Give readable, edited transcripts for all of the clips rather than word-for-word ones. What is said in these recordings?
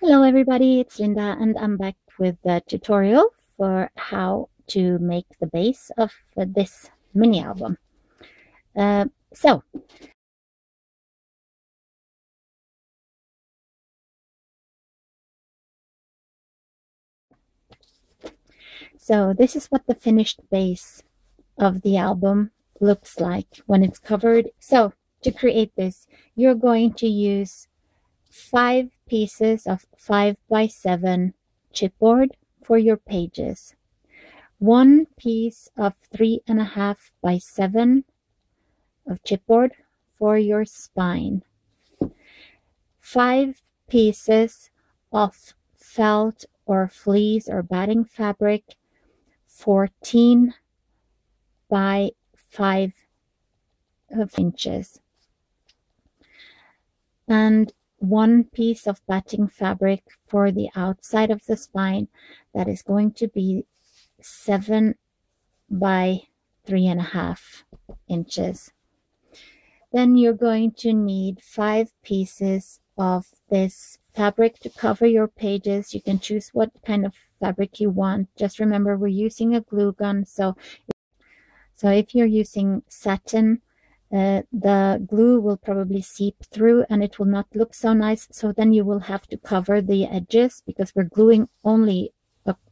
Hello everybody, it's Linda and I'm back with the tutorial for how to make the base of this mini album. Uh, so, this is what the finished base of the album looks like when it's covered. So to create this, you're going to use 5 pieces of 5x7 chipboard for your pages, 1 piece of 3.5x7 of chipboard for your spine, 5 pieces of felt or fleece or batting fabric, 14 by 5 inches, and 1 piece of batting fabric for the outside of the spine that is going to be 7 by 3.5 inches. Then you're going to need 5 pieces of this fabric to cover your pages. You can choose what kind of fabric you want. Just remember, we're using a glue gun, so if you're using satin, the glue will probably seep through and it will not look so nice. So then you will have to cover the edges because we're gluing only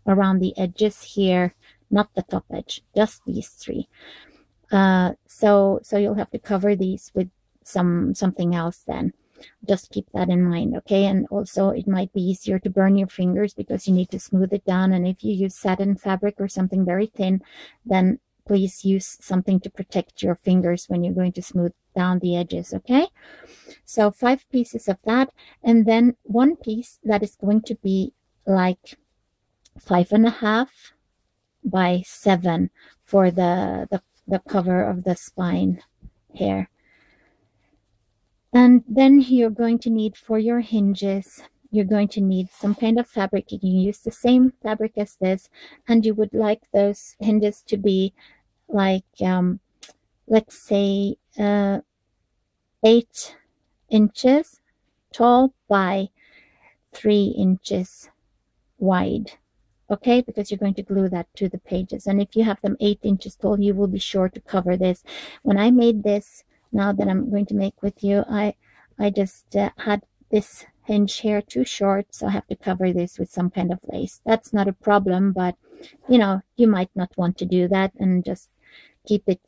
around the edges here, not the top edge, just these 3. So you'll have to cover these with something else then. Just keep that in mind, okay? And also it might be easier to burn your fingers because you need to smooth it down. And if you use satin fabric or something very thin, then please use something to protect your fingers when you're going to smooth down the edges, okay? So 5 pieces of that, and then 1 piece that is going to be like 5.5 by 7 for the cover of the spine here. And then you're going to need, for your hinges, you're going to need some kind of fabric. You can use the same fabric as this, and you would like those hinges to be like, let's say, 8 inches tall by 3 inches wide. Okay, because you're going to glue that to the pages. And if you have them 8 inches tall, you will be sure to cover this. When I made this, now that I'm going to make with you, I just had this hinge here too short, so I have to cover this with some kind of lace. That's not a problem, but you know, you might not want to do that, and just keep it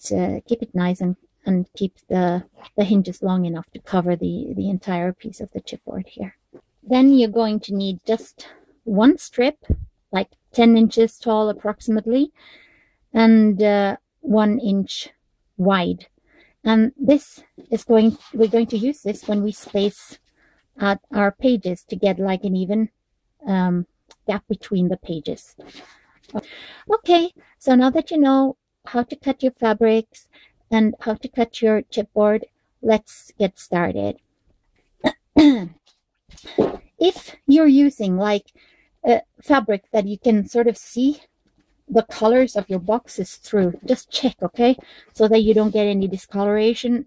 nice and keep the hinges long enough to cover the entire piece of the chipboard here. Then you're going to need just 1 strip, like 10 inches tall approximately, and 1 inch wide. And this is we're going to use this when we space out our pages to get like an even gap between the pages. Okay, so now that you know how to cut your fabrics and how to cut your chipboard, let's get started. If you're using like fabric that you can sort of see the colors of your boxes through, just check, okay, so that you don't get any discoloration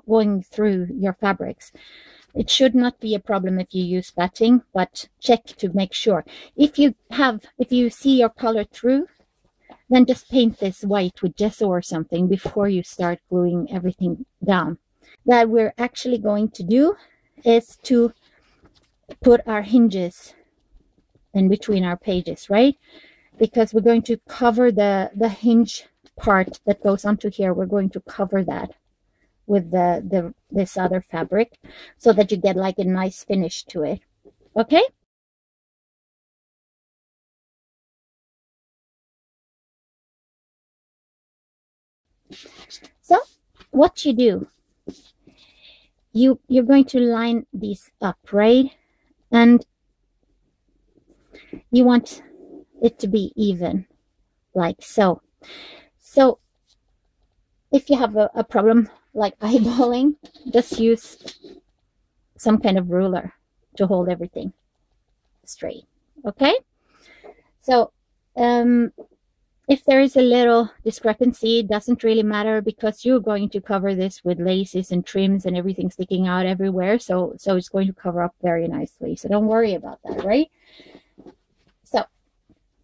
going through your fabrics. It should not be a problem if you use batting, but check to make sure. If you see your color through, then just paint this white with gesso or something before you start gluing everything down. That we're actually going to do is to put our hinges in between our pages, right? Because we're going to cover the hinge part that goes onto here. We're going to cover that with this other fabric so that you get like a nice finish to it. Okay? So what you do, you're going to line these up, right? And you want it to be even, like so. So if you have a problem like eyeballing, just use some kind of ruler to hold everything straight. Okay, so If there is a little discrepancy, it doesn't really matter because you're going to cover this with laces and trims and everything sticking out everywhere. So it's going to cover up very nicely. So don't worry about that, right? So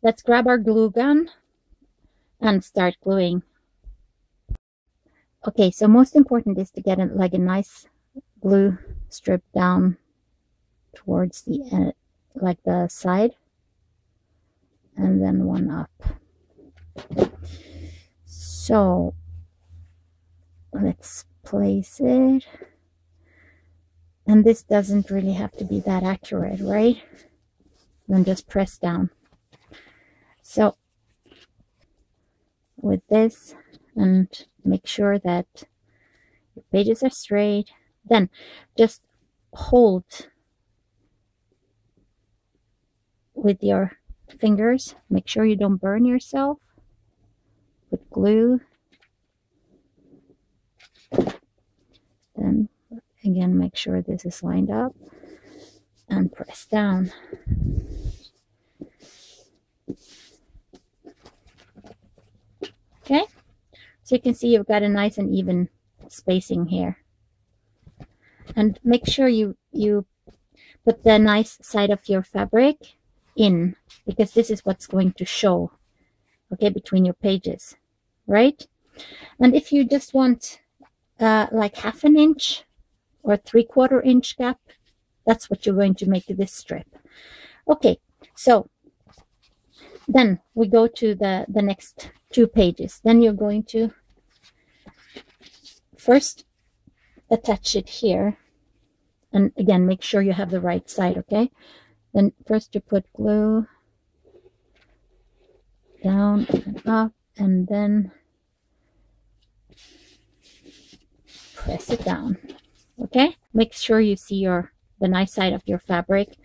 let's grab our glue gun and start gluing. Okay, so most important is to get like a nice glue strip down towards the end, like the side, and then one up. So let's place it. And this doesn't really have to be that accurate, right? Then just press down. So with this, and make sure that your pages are straight. Then just hold with your fingers. Make sure you don't burn yourself. Put glue. Then again, make sure this is lined up and press down. Okay, so you can see you've got a nice and even spacing here. And make sure you put the nice side of your fabric in, because this is what's going to show, okay, between your pages, right? And if you just want like 1/2 inch or 3/4 inch gap, that's what you're going to make this strip. Okay, so then we go to the next 2 pages. Then you're going to first attach it here, and again make sure you have the right side, okay? Then first you put glue down and up, and then press it down. Okay, make sure you see the nice side of your fabric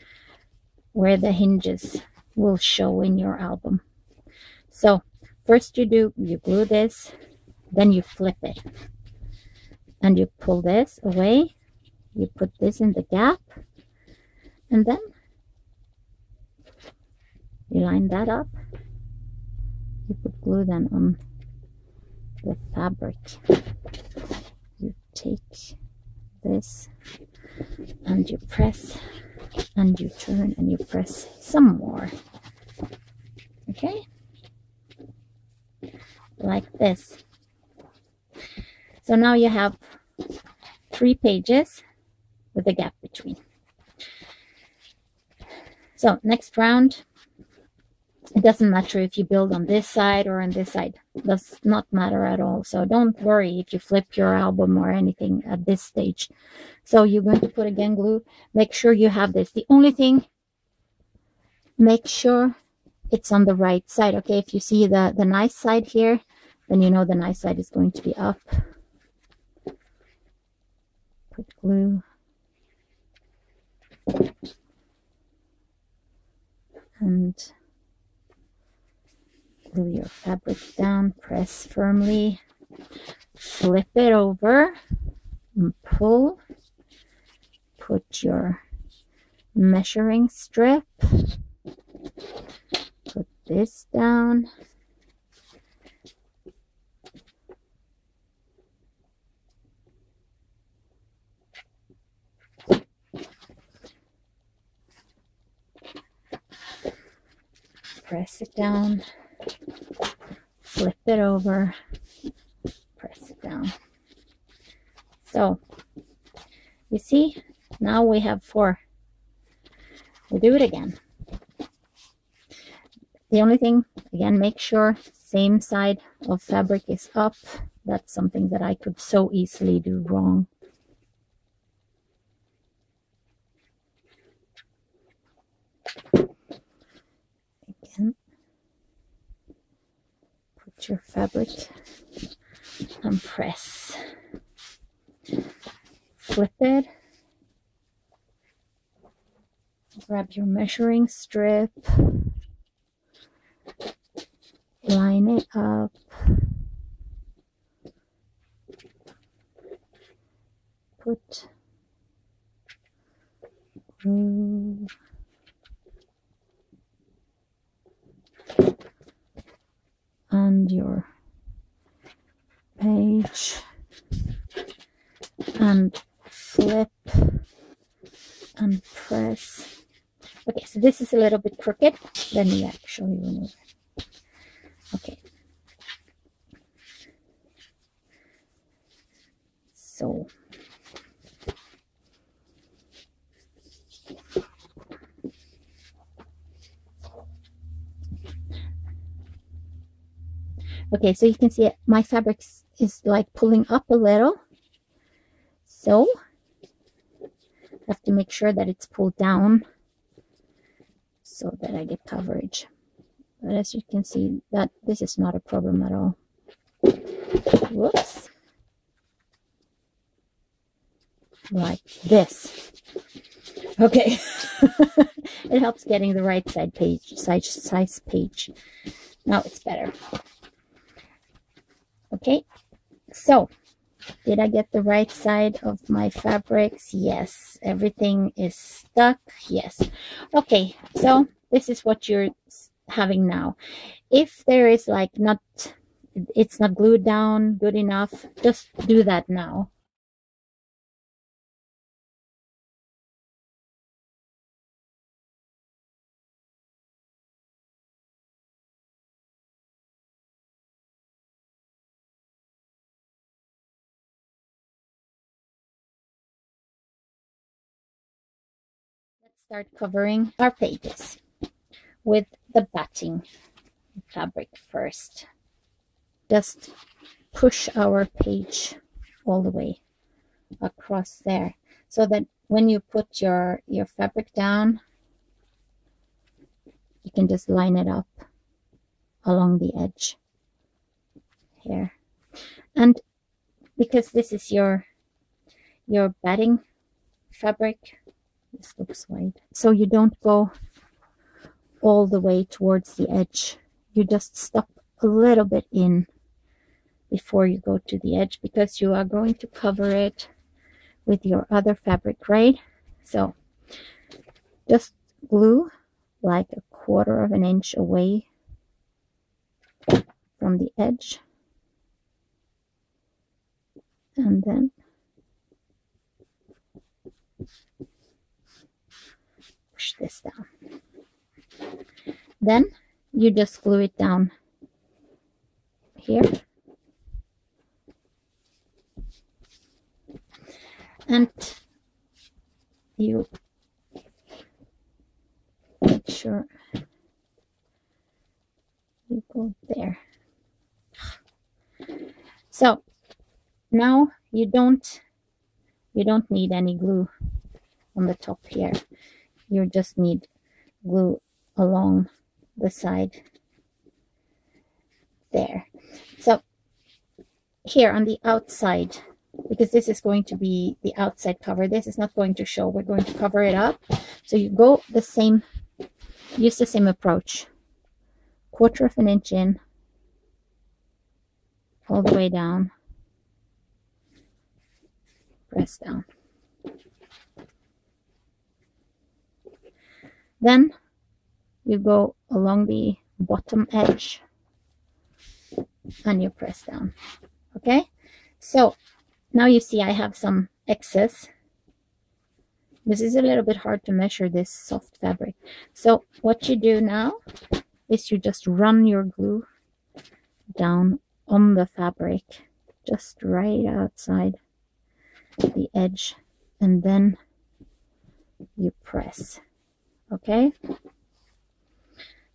where the hinges will show in your album. So first you glue this, then you flip it, and you pull this away, you put this in the gap, and then you line that up. You put glue then on the fabric. You take this and you press and you turn and you press some more. Okay, like this. So now you have 3 pages with a gap between. So next round, it doesn't matter if you build on this side or on this side. It does not matter at all. So don't worry if you flip your album or anything at this stage. So you're going to put again glue. Make sure you have this. The only thing, make sure it's on the right side. Okay, if you see the nice side here, then you know the nice side is going to be up. Put glue. And glue your fabric down, press firmly, flip it over, and pull. Put your measuring strip, put this down, press it down, flip it over, press it down. So you see, now we have 4. We'll do it again. The only thing, again, make sure same side of fabric is up. That's something that I could so easily do wrong. Again, put your fabric and press. Flip it. Grab your measuring strip. Line it up. Put glue. and your page and flip and press. Okay, so this is a little bit crooked. Let me actually remove it. Okay. So okay, so you can see my fabric is like pulling up a little. So I have to make sure that it's pulled down so that I get coverage. But as you can see, that this is not a problem at all. Whoops. Like this. Okay. It helps getting the right size page. Now it's better. Okay. So, did I get the right side of my fabrics? Yes. Everything is stuck? Yes. Okay. So, this is what you're having now. If there is like it's not glued down good enough, just do that now. Let's start covering our pages with the batting fabric first. Just push our page all the way across there so that when you put your fabric down, you can just line it up along the edge here. And because this is your batting fabric, this looks wide, so you don't go all the way towards the edge. You just stop a little bit in before you go to the edge, because you are going to cover it with your other fabric, right? So just glue like 1/4 of an inch away from the edge, and then push this down. Then you just glue it down here, and you make sure you go there. So now you don't need any glue on the top here. You just need glue along the side there. So here on the outside, because this is going to be the outside cover, this is not going to show, we're going to cover it up. So you go the same, use the same approach, 1/4 of an inch in, all the way down, press down. Then you go along the bottom edge and you press down. Okay, so now you see I have some excess. This is a little bit hard to measure, this soft fabric. So what you do now is you just run your glue down on the fabric, just right outside the edge, and then you press. Okay,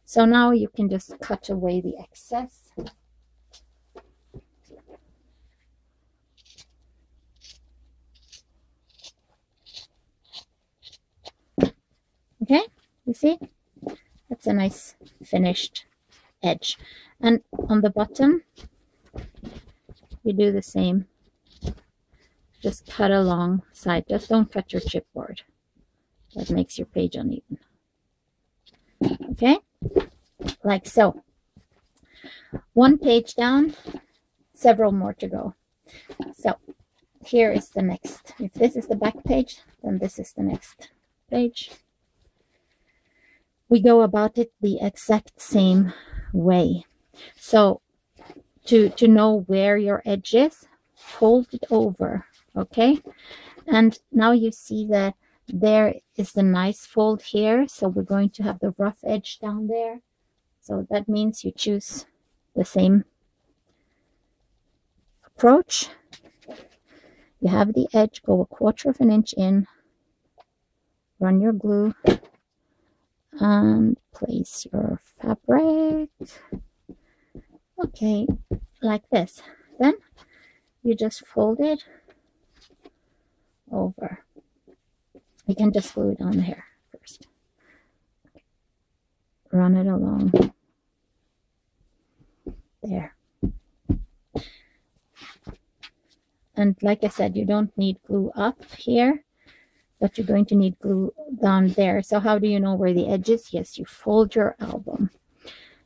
so now you can just cut away the excess. Okay, you see, that's a nice finished edge. And on the bottom, you do the same. Just cut alongside. Just don't cut your chipboard. That makes your page uneven. Okay, like so. One page down, several more to go. So here is the next. If this is the back page, then this is the next page. We go about it the exact same way. So to know where your edge is, fold it over, okay? And now you see that there is the nice fold here, so we're going to have the rough edge down there. So that means you choose the same approach. You have the edge, go 1/4 of an inch in, run your glue, and place your fabric. Okay, like this. Then you just fold it over. You can just glue it on here first. Run it along there. And like I said, you don't need glue up here, but you're going to need glue down there. So how do you know where the edge is? Yes, you fold your album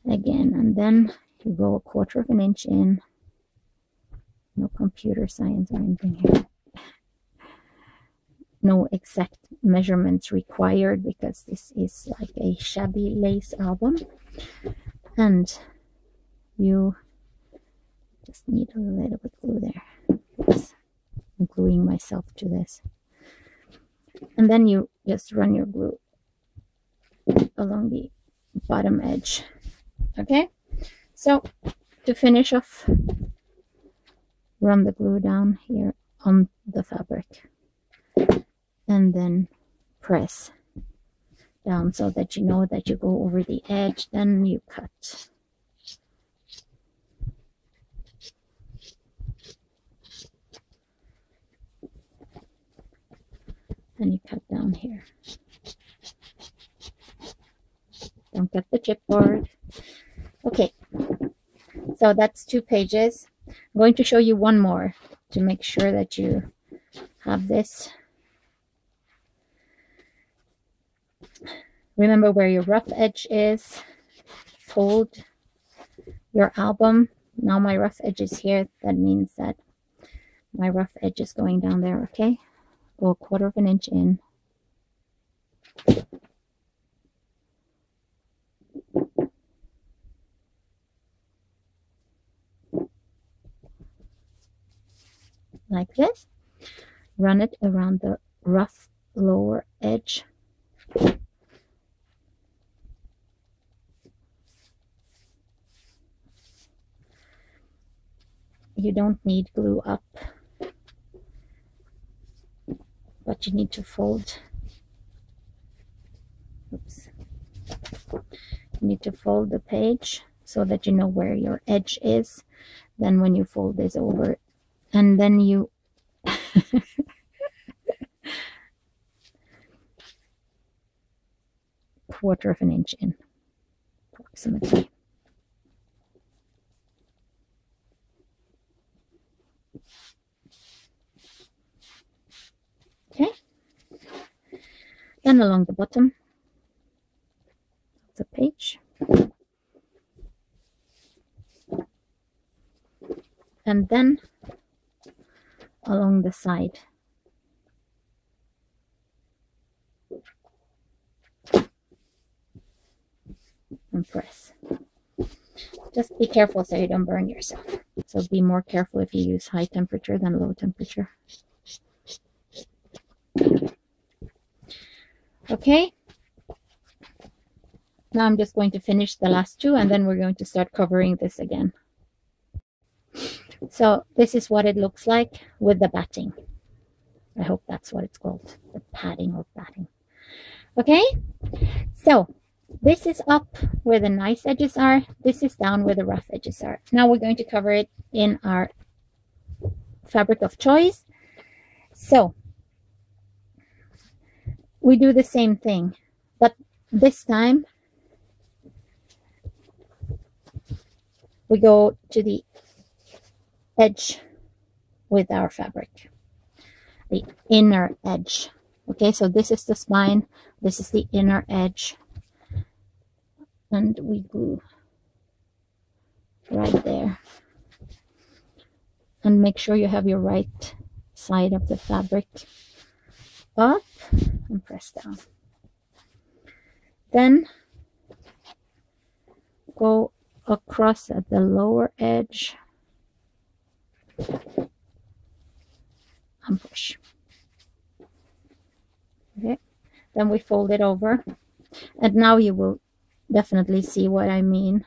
again, and then you go 1/4 of an inch in. No computer science or anything here. No exact measurements required because this is like a shabby lace album. And you just need a little bit glue there. Oops. I'm gluing myself to this. And then you just run your glue along the bottom edge. Okay? So to finish off, run the glue down here on the fabric. And then press down so that you know that you go over the edge. Then you cut. And you cut down here. Don't cut the chipboard. Okay, so that's 2 pages. I'm going to show you one more to make sure that you have this. Remember where your rough edge is. Fold your album. Now my rough edge is here. That means that my rough edge is going down there, okay? Go 1/4 of an inch in. Like this. Run it around the rough lower edge. You don't need glue up, but you need to fold. Oops. You need to fold the page so that you know where your edge is. Then when you fold this over, and then you quarter of an inch in, approximately. Okay. Then along the bottom of the page. And then along the side. And press. Just be careful so you don't burn yourself. So be more careful if you use high temperature than low temperature. Okay. Now I'm just going to finish the last 2 and then we're going to start covering this again. So this is what it looks like with the batting. I hope that's what it's called. The padding or batting. Okay. So this is up where the nice edges are. This is down where the rough edges are. Now we're going to cover it in our fabric of choice. So we do the same thing, but this time we go to the edge with our fabric, the inner edge. Okay, so this is the spine, this is the inner edge, and we glue right there. And make sure you have your right side of the fabric up and press down. Then go across at the lower edge and push. Okay, then we fold it over, and now you will definitely see what I mean.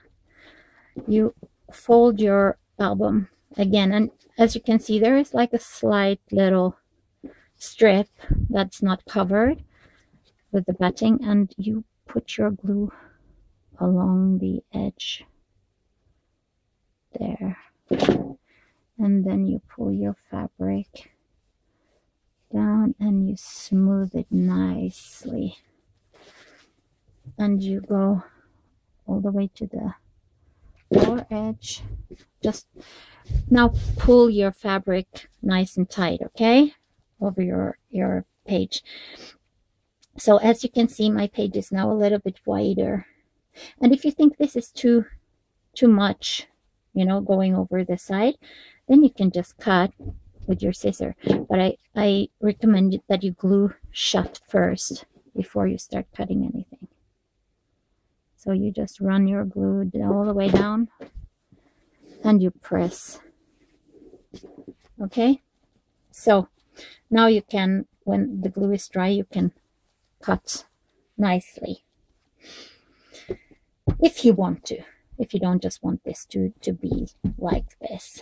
You fold your album again, and as you can see, there is like a slight little strip that's not covered with the batting, and you put your glue along the edge there, and then you pull your fabric down and you smooth it nicely, and you go all the way to the lower edge. Just now pull your fabric nice and tight, okay, over your page. So as you can see, my page is now a little bit wider, and if you think this is too much, you know, going over the side, then you can just cut with your scissor. But I recommend that you glue shut first before you start cutting anything. So you just run your glue all the way down and you press. Okay, so now you can, when the glue is dry, you can cut nicely if you want to. If you don't just want this to be like this.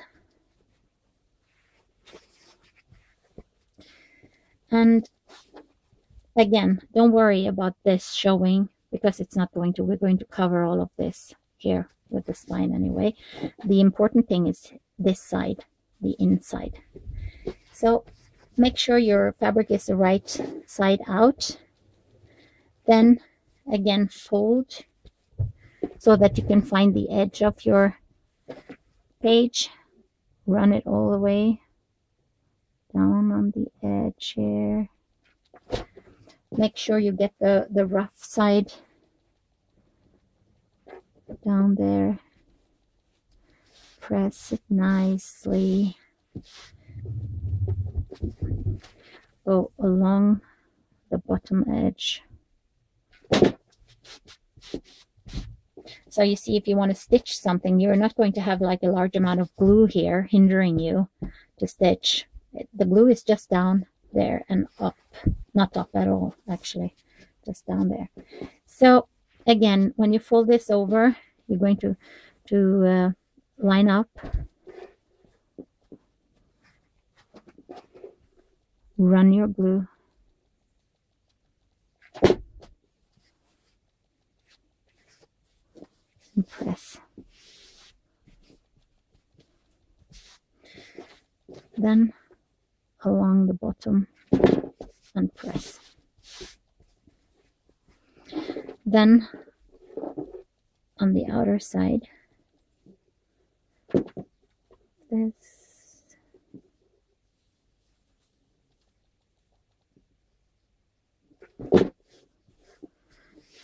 And again, don't worry about this showing, because it's not going to. We're going to cover all of this here with the spine anyway. The important thing is this side, the inside. So make sure your fabric is the right side out. Then again, fold so that you can find the edge of your page. Run it all the way down on the edge here. Make sure you get the rough side down there. Press it nicely. Go along the bottom edge. So you see, if you want to stitch something, you're not going to have like a large amount of glue here hindering you to stitch. The glue is just down there and up. Not up at all, actually, just down there. So again, when you fold this over, you're going to line up, run your glue, and press. Then along the bottom and press. Then on the outer side, this,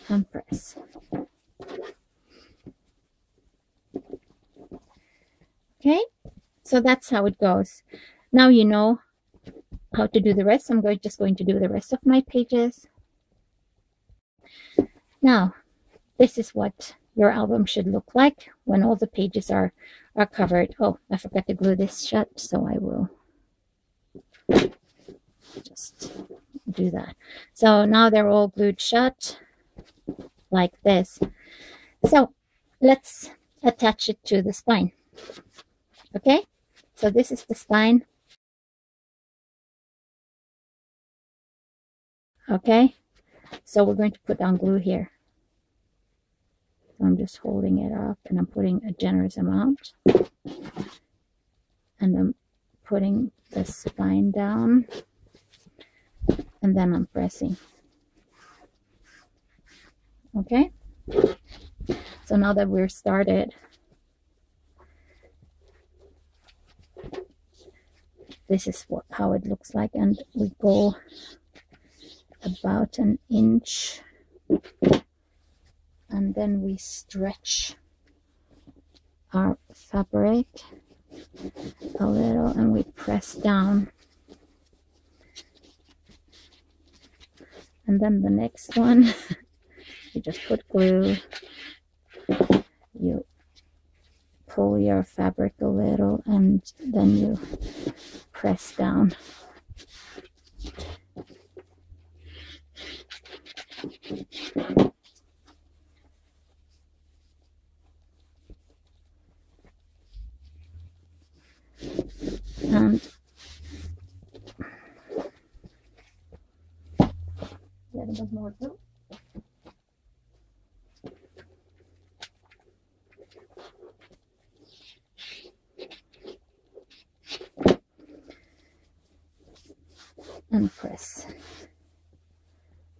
and press. Okay, so that's how it goes. Now you know how to do the rest. I'm just going to do the rest of my pages. Now, this is what your album should look like when all the pages are covered. Oh, I forgot to glue this shut, so I will just do that. So now they're all glued shut like this. So let's attach it to the spine. Okay, so this is the spine. Okay, so we're going to put down glue here. So I'm just holding it up and I'm putting a generous amount. And I'm putting the spine down. And then I'm pressing. Okay, so now that we're started, this is how it looks like, and we go about an inch, and then we stretch our fabric a little and we press down, and then the next one you just put glue, you pull your fabric a little and then you press down. And a little bit more glue. And press.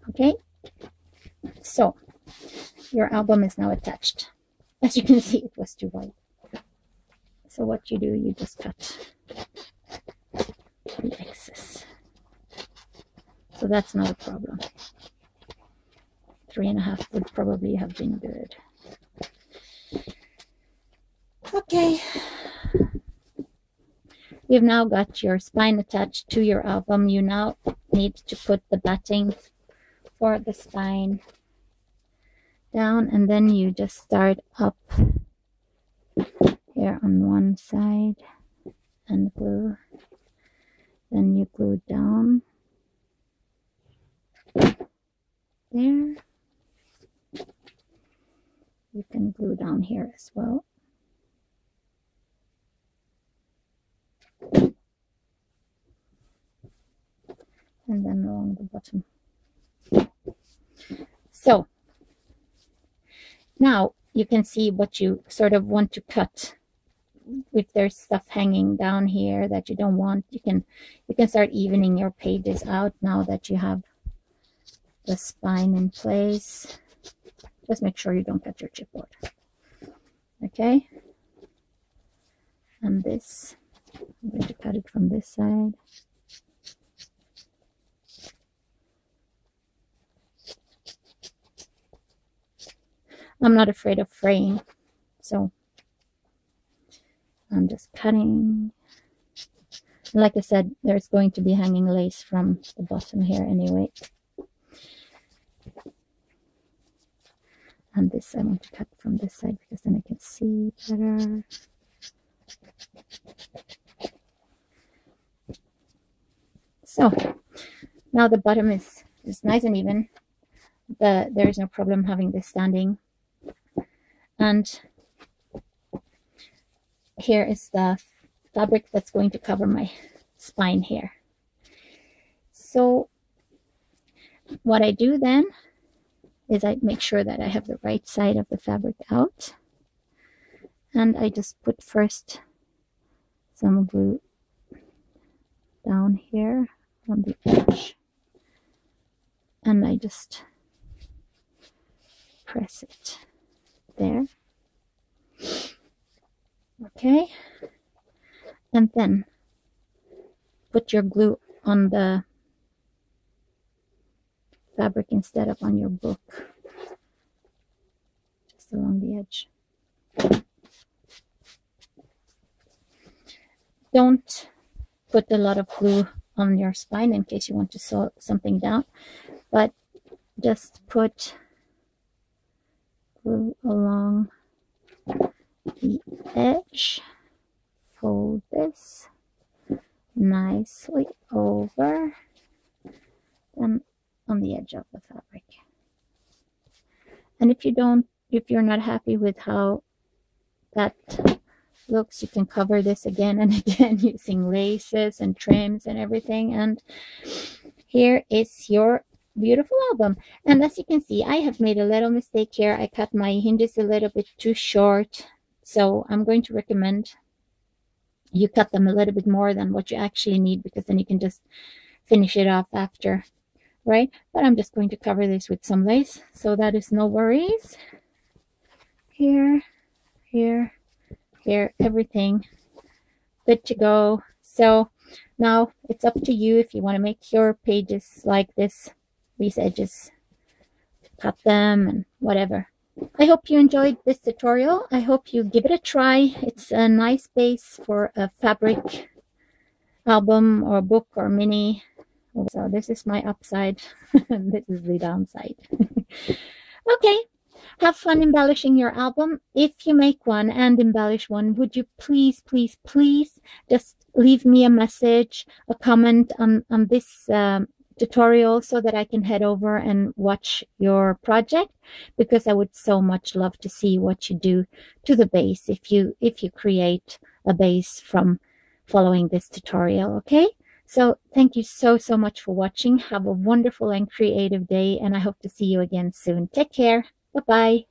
Okay, so your album is now attached. As you can see, it was too wide. So what you do, you just cut the excess. So that's not a problem. 3.5 would probably have been good. Okay. You've now got your spine attached to your album. You now need to put the batting for the spine down, and then you just start up here on one side and glue. Then you glue down there. You can glue down here as well. And then along the bottom. So now you can see what you sort of want to cut. If there's stuff hanging down here that you don't want, you can start evening your pages out now that you have the spine in place. Just make sure you don't cut your chipboard. Okay. And this, I'm going to cut it from this side. I'm not afraid of fraying, so I'm just cutting. Like I said, there's going to be hanging lace from the bottom here anyway. And this I want to cut from this side because then I can see better. So now the bottom is nice and even. There is no problem having this standing. And here is the fabric that's going to cover my spine here. So what I do then is I make sure that I have the right side of the fabric out. And I just put first some glue down here on the edge. And I just press it there. Okay, and then put your glue on the fabric instead of on your book, just along the edge. Don't put a lot of glue on your spine in case you want to sew something down, but just put glue along the edge. Fold this nicely over and on the edge of the fabric. And if you're not happy with how that looks, you can cover this again and again using laces and trims and everything. And here is your beautiful album. And as you can see, I have made a little mistake here. I cut my hinges a little bit too short, so I'm going to recommend you cut them a little bit more than what you actually need, because then you can just finish it off after, right? But I'm just going to cover this with some lace, so that is no worries. Here, here, here, everything good to go. So now it's up to you if you want to make your pages like this, these edges, cut them and whatever. I hope you enjoyed this tutorial. I hope you give it a try. It's a nice base for a fabric album or book or mini. So this is my upside and this is the downside. Okay, have fun embellishing your album. If you make one and embellish one, would you please, please, please just leave me a message, a comment on this tutorial so that I can head over and watch your project, because I would so much love to see what you do to the base if you create a base from following this tutorial. Okay, so thank you so much for watching. Have a wonderful and creative day, and I hope to see you again soon. Take care. Bye-bye.